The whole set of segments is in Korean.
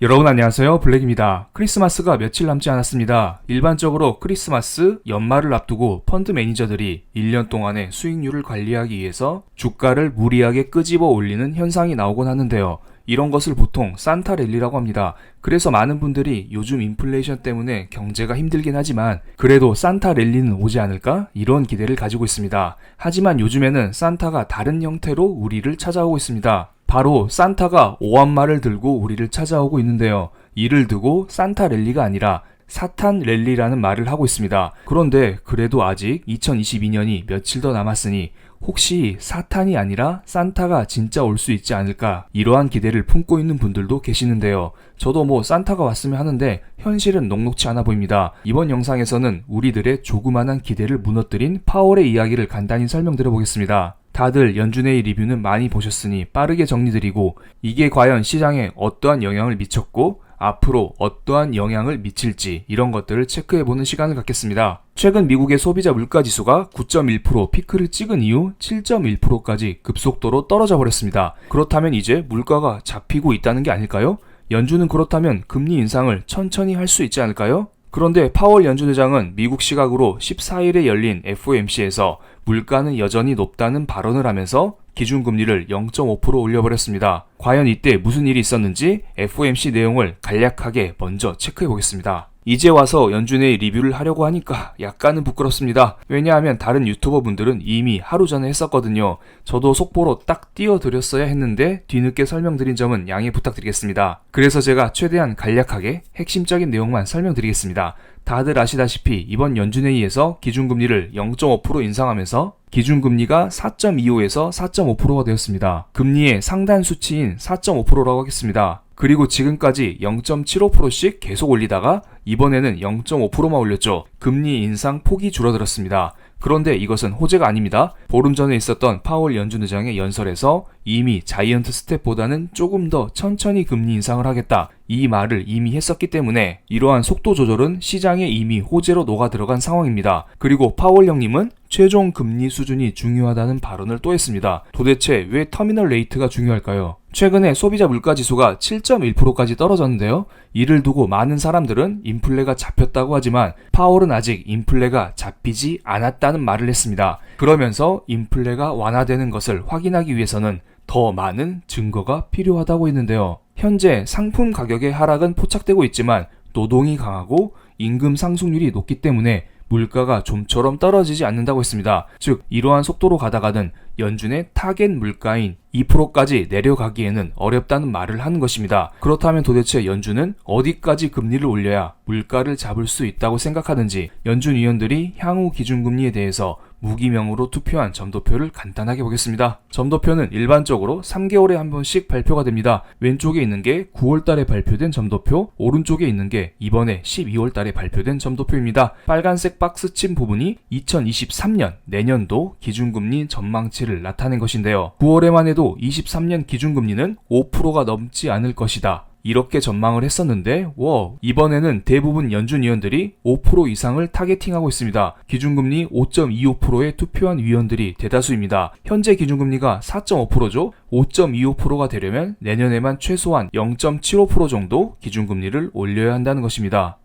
여러분 안녕하세요, 블랙입니다. 크리스마스가 며칠 남지 않았습니다. 일반적으로 크리스마스, 연말을 앞두고 펀드 매니저들이 1년 동안의 수익률을 관리하기 위해서 주가를 무리하게 끄집어 올리는 현상이 나오곤 하는데요. 이런 것을 보통 산타 랠리라고 합니다. 그래서 많은 분들이 요즘 인플레이션 때문에 경제가 힘들긴 하지만 그래도 산타 랠리는 오지 않을까? 이런 기대를 가지고 있습니다. 하지만 요즘에는 산타가 다른 형태로 우리를 찾아오고 있습니다. 바로 산타가 오한말을 들고 우리를 찾아오고 있는데요. 이를 두고 산타 랠리가 아니라 사탄 랠리라는 말을 하고 있습니다. 그런데 그래도 아직 2022년이 며칠 더 남았으니 혹시 사탄이 아니라 산타가 진짜 올 수 있지 않을까, 이러한 기대를 품고 있는 분들도 계시는데요. 저도 산타가 왔으면 하는데 현실은 녹록치 않아 보입니다. 이번 영상에서는 우리들의 조그만한 기대를 무너뜨린 파월의 이야기를 간단히 설명드려 보겠습니다. 다들 연준의 리뷰는 많이 보셨으니 빠르게 정리드리고, 이게 과연 시장에 어떠한 영향을 미쳤고 앞으로 어떠한 영향을 미칠지 이런 것들을 체크해보는 시간을 갖겠습니다. 최근 미국의 소비자 물가지수가 9.1% 피크를 찍은 이후 7.1%까지 급속도로 떨어져 버렸습니다. 그렇다면 이제 물가가 잡히고 있다는 게 아닐까요? 연준은 그렇다면 금리 인상을 천천히 할 수 있지 않을까요? 그런데 파월 연준 의장은 미국 시각으로 14일에 열린 FOMC에서 물가는 여전히 높다는 발언을 하면서 기준금리를 0.5% 올려버렸습니다. 과연 이때 무슨 일이 있었는지 FOMC 내용을 간략하게 먼저 체크해 보겠습니다. 이제 와서 연준의 리뷰를 하려고 하니까 약간은 부끄럽습니다. 왜냐하면 다른 유튜버 분들은 이미 하루 전에 했었거든요. 저도 속보로 딱 띄워드렸어야 했는데 뒤늦게 설명드린 점은 양해 부탁드리겠습니다. 그래서 제가 최대한 간략하게 핵심적인 내용만 설명드리겠습니다. 다들 아시다시피 이번 연준회의에서 기준금리를 0.5% 인상하면서 기준금리가 4.25에서 4.5%가 되었습니다. 금리의 상단 수치인 4.5%라고 하겠습니다. 그리고 지금까지 0.75%씩 계속 올리다가 이번에는 0.5%만 올렸죠. 금리 인상 폭이 줄어들었습니다. 그런데 이것은 호재가 아닙니다. 보름 전에 있었던 파월 연준 의장의 연설에서 이미 자이언트 스텝보다는 조금 더 천천히 금리 인상을 하겠다, 이 말을 이미 했었기 때문에 이러한 속도 조절은 시장에 이미 호재로 녹아 들어간 상황입니다. 그리고 파월 형님은 최종 금리 수준이 중요하다는 발언을 또 했습니다. 도대체 왜 터미널 레이트가 중요할까요? 최근에 소비자 물가지수가 7.1%까지 떨어졌는데요. 이를 두고 많은 사람들은 인플레가 잡혔다고 하지만 파월은 아직 인플레가 잡히지 않았다는 말을 했습니다. 그러면서 인플레가 완화되는 것을 확인하기 위해서는 더 많은 증거가 필요하다고 했는데요. 현재 상품 가격의 하락은 포착되고 있지만 노동이 강하고 임금 상승률이 높기 때문에 물가가 좀처럼 떨어지지 않는다고 했습니다. 즉 이러한 속도로 가다가는 연준의 타겟 물가인 2%까지 내려가기에는 어렵다는 말을 하는 것입니다. 그렇다면 도대체 연준은 어디까지 금리를 올려야 물가를 잡을 수 있다고 생각하는지, 연준 위원들이 향후 기준금리에 대해서 무기명으로 투표한 점도표를 간단하게 보겠습니다. 점도표는 일반적으로 3개월에 한 번씩 발표가 됩니다. 왼쪽에 있는 게 9월달에 발표된 점도표, 오른쪽에 있는 게 이번에 12월달에 발표된 점도표입니다. 빨간색 박스 친 부분이 2023년 내년도 기준금리 전망치를 나타낸 것인데요. 9월에만 해도 23년 기준금리는 5%가 넘지 않을 것이다, 이렇게 전망을 했었는데 이번에는 대부분 연준 위원들이 5% 이상을 타겟팅하고 있습니다. 기준금리 5.25%에 투표한 위원들이 대다수입니다. 현재 기준금리가 4.5%죠. 5.25%가 되려면 내년에만 최소한 0.75% 정도 기준금리를 올려야 한다는 것입니다.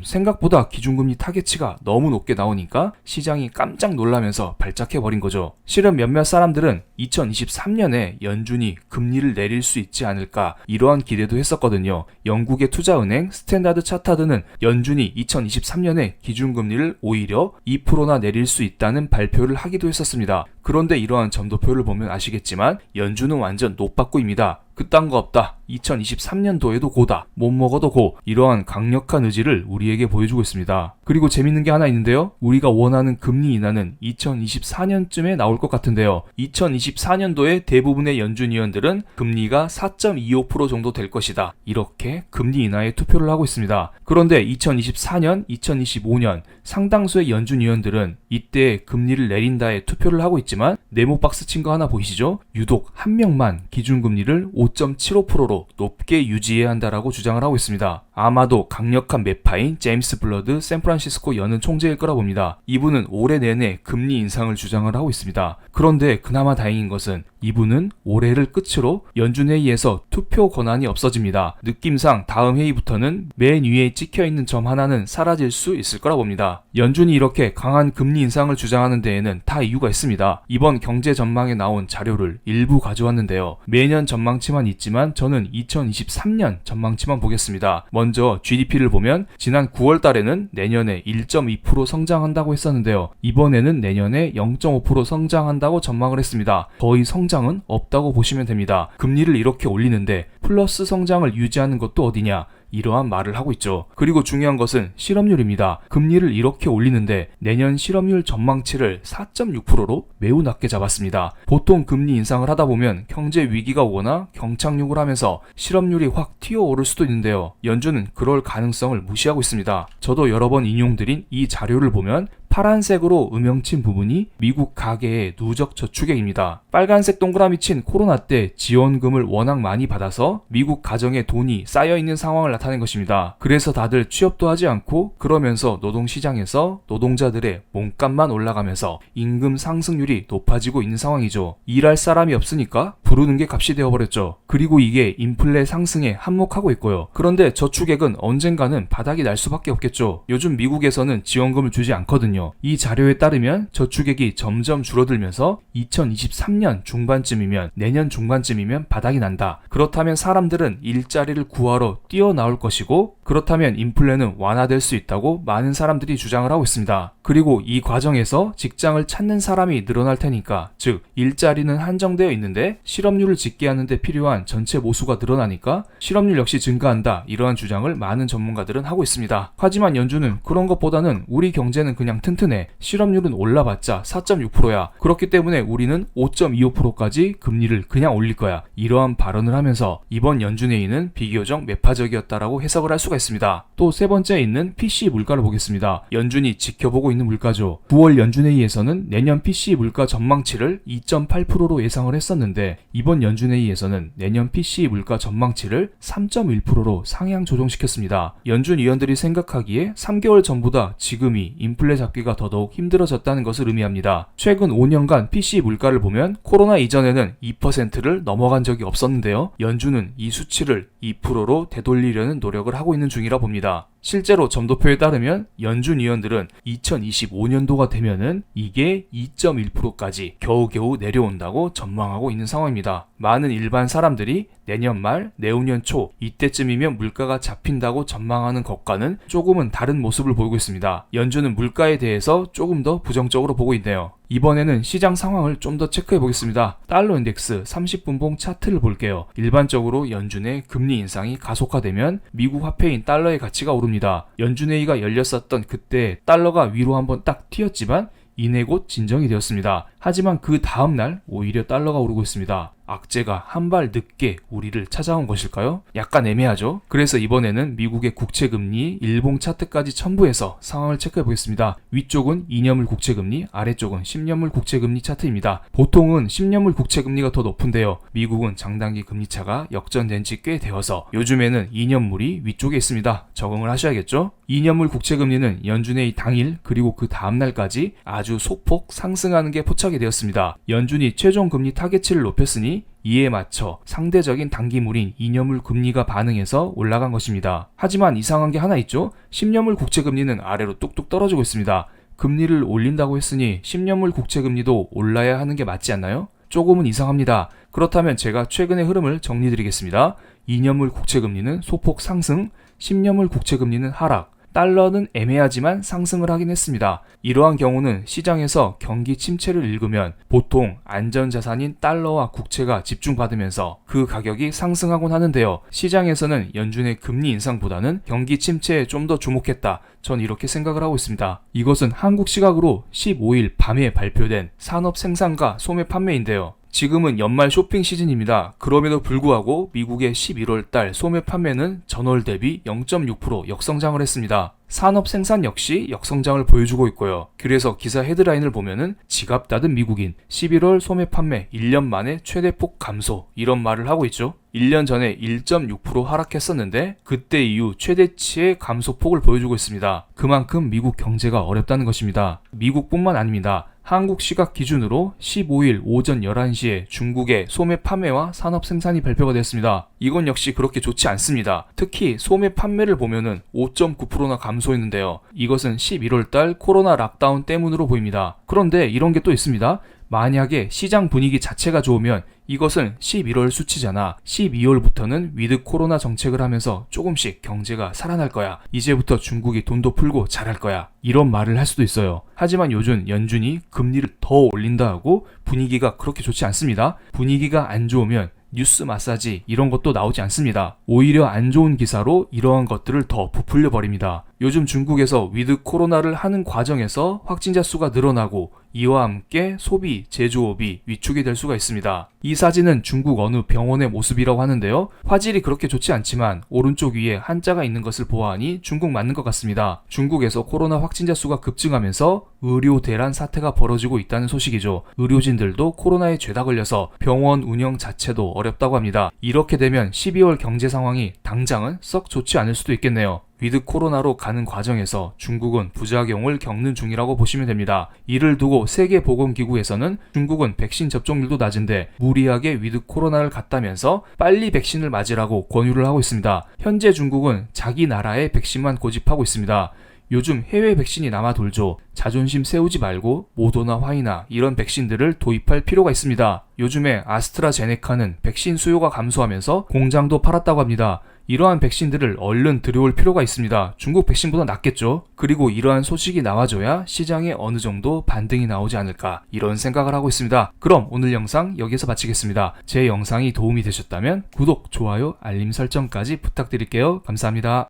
생각보다 기준금리 타겟치가 너무 높게 나오니까 시장이 깜짝 놀라면서 발작해버린 거죠. 실은 몇몇 사람들은 2023년에 연준이 금리를 내릴 수 있지 않을까, 이러한 기대도 했었거든요. 영국의 투자은행 스탠다드 차타드는 연준이 2023년에 기준금리를 오히려 2%나 내릴 수 있다는 발표를 하기도 했었습니다. 그런데 이러한 점도표를 보면 아시겠지만 연준은 완전 노빠꾸입니다. 그딴 거 없다, 2023년도에도 고다, 못 먹어도 고, 이러한 강력한 의지를 우리에게 보여주고 있습니다. 그리고 재밌는 게 하나 있는데요. 우리가 원하는 금리 인하는 2024년쯤에 나올 것 같은데요. 2024년도에 대부분의 연준 위원들은 금리가 4.25% 정도 될 것이다, 이렇게 금리 인하에 투표를 하고 있습니다. 그런데 2024년, 2025년 상당수의 연준 위원들은 이때 금리를 내린다에 투표를 하고 있지만 네모 박스 친 거 하나 보이시죠? 유독 한 명만 기준금리를 5.75%로 앞으로도 높게 유지해야 한다라고 주장을 하고 있습니다. 아마도 강력한 매파인 제임스 블러드 샌프란시스코 연은 총재일 거라 봅니다. 이분은 올해 내내 금리 인상을 주장을 하고 있습니다. 그런데 그나마 다행인 것은 이분은 올해를 끝으로 연준회의에서 투표 권한이 없어집니다. 느낌상 다음 회의부터는 맨 위에 찍혀있는 점 하나는 사라질 수 있을 거라 봅니다. 연준이 이렇게 강한 금리 인상을 주장하는 데에는 다 이유가 있습니다. 이번 경제 전망에 나온 자료를 일부 가져왔는데요. 매년 전망치만 있지만 저는 2023년 전망치만 보겠습니다. 먼저 GDP를 보면 지난 9월 달에는 내년에 1.2% 성장한다고 했었는데요. 이번에는 내년에 0.5% 성장한다고 전망을 했습니다. 거의 성장은 없다고 보시면 됩니다. 금리를 이렇게 올리는데 플러스 성장을 유지하는 것도 어디냐? 이러한 말을 하고 있죠. 그리고 중요한 것은 실업률입니다. 금리를 이렇게 올리는데 내년 실업률 전망치를 4.6%로 매우 낮게 잡았습니다. 보통 금리 인상을 하다 보면 경제 위기가 오거나 경착륙을 하면서 실업률이 확 튀어오를 수도 있는데요. 연준은 그럴 가능성을 무시하고 있습니다. 저도 여러 번 인용드린 이 자료를 보면 파란색으로 음영친 부분이 미국 가계의 누적 저축액입니다. 빨간색 동그라미 친 코로나 때 지원금을 워낙 많이 받아서 미국 가정에 돈이 쌓여있는 상황을 나타낸 것입니다. 그래서 다들 취업도 하지 않고 그러면서 노동시장에서 노동자들의 몸값만 올라가면서 임금 상승률이 높아지고 있는 상황이죠. 일할 사람이 없으니까 부르는 게 값이 되어버렸죠. 그리고 이게 인플레 상승에 한몫하고 있고요. 그런데 저축액은 언젠가는 바닥이 날 수밖에 없겠죠. 요즘 미국에서는 지원금을 주지 않거든요. 이 자료에 따르면 저축액이 점점 줄어들면서 2023년 중반쯤이면 내년 중반쯤이면 바닥이 난다. 그렇다면 사람들은 일자리를 구하러 뛰어나올 것이고 그렇다면 인플레는 완화될 수 있다고 많은 사람들이 주장을 하고 있습니다. 그리고 이 과정에서 직장을 찾는 사람이 늘어날 테니까 즉 일자리는 한정되어 있는데 실업률을 짓게 하는데 필요한 전체 모수가 늘어나니까 실업률 역시 증가한다. 이러한 주장을 많은 전문가들은 하고 있습니다. 하지만 연준은 그런 것보다는 우리 경제는 그냥 튼튼해. 실업률은 올라봤자 4.6%야. 그렇기 때문에 우리는 5.25%까지 금리를 그냥 올릴 거야. 이러한 발언을 하면서 이번 연준회의는 비교적 매파적이었다라고 해석을 할 수가 있습니다. 또 세 번째 있는 PC 물가를 보겠습니다. 연준이 지켜보고 있는 물가죠. 9월 연준회의에서는 내년 PC 물가 전망치를 2.8%로 예상을 했었는데 이번 연준회의에서는 내년 PC 물가 전망치를 3.1%로 상향 조정시켰습니다. 연준 위원들이 생각하기에 3개월 전보다 지금이 인플레 잡기가 더더욱 힘들어졌다는 것을 의미합니다. 최근 5년간 PC 물가를 보면 코로나 이전에는 2%를 넘어간 적이 없었는데요. 연준은 이 수치를 2%로 되돌리려는 노력을 하고 있는 중이라 봅니다. 실제로 점도표에 따르면 연준 위원들은 2025년도가 되면은 이게 2.1%까지 겨우겨우 내려온다고 전망하고 있는 상황입니다. 많은 일반 사람들이 내년 말, 내후년 초 이때쯤이면 물가가 잡힌다고 전망하는 것과는 조금은 다른 모습을 보이고 있습니다. 연준은 물가에 대해서 조금 더 부정적으로 보고 있네요. 이번에는 시장 상황을 좀 더 체크해 보겠습니다. 달러 인덱스 30분봉 차트를 볼게요. 일반적으로 연준의 금리 인상이 가속화되면 미국 화폐인 달러의 가치가 오릅니다. 연준회의가 열렸었던 그때 달러가 위로 한번 딱 튀었지만 이내 곧 진정이 되었습니다. 하지만 그 다음날 오히려 달러가 오르고 있습니다. 악재가 한 발 늦게 우리를 찾아온 것일까요? 약간 애매하죠? 그래서 이번에는 미국의 국채금리, 일봉 차트까지 첨부해서 상황을 체크해 보겠습니다. 위쪽은 2년물 국채금리, 아래쪽은 10년물 국채금리 차트입니다. 보통은 10년물 국채금리가 더 높은데요. 미국은 장단기 금리차가 역전된 지 꽤 되어서 요즘에는 2년물이 위쪽에 있습니다. 적응을 하셔야겠죠? 2년물 국채금리는 연준회의 당일 그리고 그 다음날까지 아주 소폭 상승하는 게 포착이 되었습니다. 연준이 최종 금리 타겟치를 높였으니 이에 맞춰 상대적인 단기물인 2년물 금리가 반응해서 올라간 것입니다. 하지만 이상한 게 하나 있죠? 10년물 국채금리는 아래로 뚝뚝 떨어지고 있습니다. 금리를 올린다고 했으니 10년물 국채금리도 올라야 하는 게 맞지 않나요? 조금은 이상합니다. 그렇다면 제가 최근의 흐름을 정리드리겠습니다. 2년물 국채금리는 소폭 상승, 10년물 국채금리는 하락, 달러는 애매하지만 상승을 하긴 했습니다. 이러한 경우는 시장에서 경기 침체를 읽으면 보통 안전자산인 달러와 국채가 집중받으면서 그 가격이 상승하곤 하는데요. 시장에서는 연준의 금리 인상보다는 경기 침체에 좀 더 주목했다. 전 이렇게 생각을 하고 있습니다. 이것은 한국 시각으로 15일 밤에 발표된 산업 생산과 소매 판매인데요. 지금은 연말 쇼핑 시즌입니다. 그럼에도 불구하고 미국의 11월 달 소매 판매는 전월 대비 0.6% 역성장을 했습니다. 산업 생산 역시 역성장을 보여주고 있고요. 그래서 기사 헤드라인을 보면은 지갑 닫은 미국인 11월 소매 판매 1년 만에 최대폭 감소 이런 말을 하고 있죠. 1년 전에 1.6% 하락했었는데 그때 이후 최대치의 감소폭을 보여주고 있습니다. 그만큼 미국 경제가 어렵다는 것입니다. 미국뿐만 아닙니다. 한국 시각 기준으로 15일 오전 11시에 중국의 소매 판매와 산업 생산이 발표가 됐습니다. 이건 역시 그렇게 좋지 않습니다. 특히 소매 판매를 보면은 5.9%나 감소했는데요. 이것은 11월 달 코로나 락다운 때문으로 보입니다. 그런데 이런 게 또 있습니다. 만약에 시장 분위기 자체가 좋으면 이것은 11월 수치잖아. 12월부터는 위드 코로나 정책을 하면서 조금씩 경제가 살아날 거야. 이제부터 중국이 돈도 풀고 잘할 거야. 이런 말을 할 수도 있어요. 하지만 요즘 연준이 금리를 더 올린다 하고 분위기가 그렇게 좋지 않습니다. 분위기가 안 좋으면 뉴스 마사지 이런 것도 나오지 않습니다. 오히려 안 좋은 기사로 이러한 것들을 더 부풀려 버립니다. 요즘 중국에서 위드 코로나를 하는 과정에서 확진자 수가 늘어나고 이와 함께 소비, 제조업이 위축이 될 수가 있습니다. 이 사진은 중국 어느 병원의 모습이라고 하는데요. 화질이 그렇게 좋지 않지만 오른쪽 위에 한자가 있는 것을 보아하니 중국 맞는 것 같습니다. 중국에서 코로나 확진자 수가 급증하면서 의료 대란 사태가 벌어지고 있다는 소식이죠. 의료진들도 코로나에 죄다 걸려서 병원 운영 자체도 어렵다고 합니다. 이렇게 되면 12월 경제 상황이 당장은 썩 좋지 않을 수도 있겠네요. 위드 코로나로 가는 과정에서 중국은 부작용을 겪는 중이라고 보시면 됩니다. 이를 두고 세계보건기구에서는 중국은 백신 접종률도 낮은데 무리하게 위드 코로나를 갔다면서 빨리 백신을 맞으라고 권유를 하고 있습니다. 현재 중국은 자기 나라의 백신만 고집하고 있습니다. 요즘 해외 백신이 남아 돌죠. 자존심 세우지 말고 모더나 화이나 이런 백신들을 도입할 필요가 있습니다. 요즘에 아스트라제네카는 백신 수요가 감소하면서 공장도 팔았다고 합니다. 이러한 백신들을 얼른 들여올 필요가 있습니다. 중국 백신보다 낫겠죠. 그리고 이러한 소식이 나와줘야 시장에 어느 정도 반등이 나오지 않을까 이런 생각을 하고 있습니다. 그럼 오늘 영상 여기서 마치겠습니다. 제 영상이 도움이 되셨다면 구독, 좋아요, 알림 설정까지 부탁드릴게요. 감사합니다.